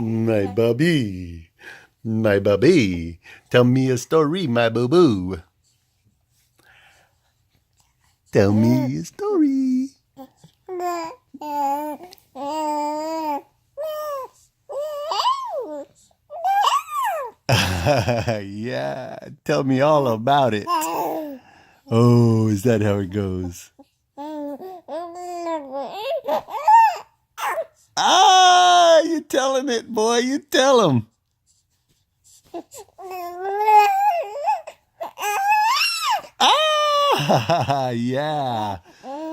My bubby. My bubby. Tell me a story, my boo-boo. Tell me a story. Yeah, tell me all about it. Oh, is that how it goes? Ah, you tell him it, boy. You tell him. Ah, yeah.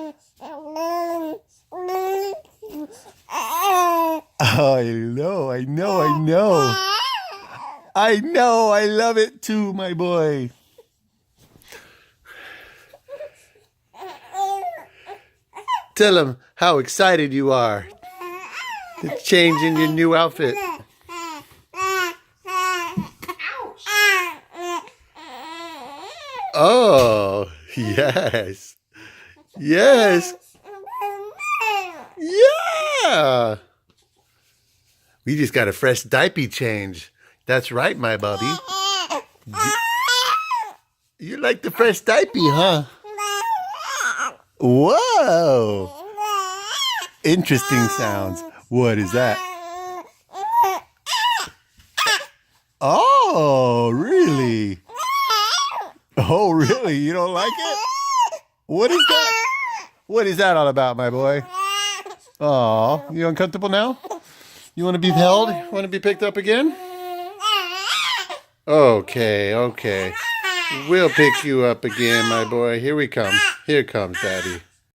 Oh, I know. I love it too, my boy. Tell him how excited you are to change in your new outfit. Oh, yes. Yes. Yeah. We just got a fresh diaper change. That's right, my bubby. You like the fresh diaper, huh? Whoa. Interesting sounds. What is that? Oh, really? Oh, really? You don't like it? What is that? What is that all about, my boy? Oh, you uncomfortable now? You want to be held? Want to be picked up again? Okay. We'll pick you up again, my boy. Here we come. Here comes Daddy.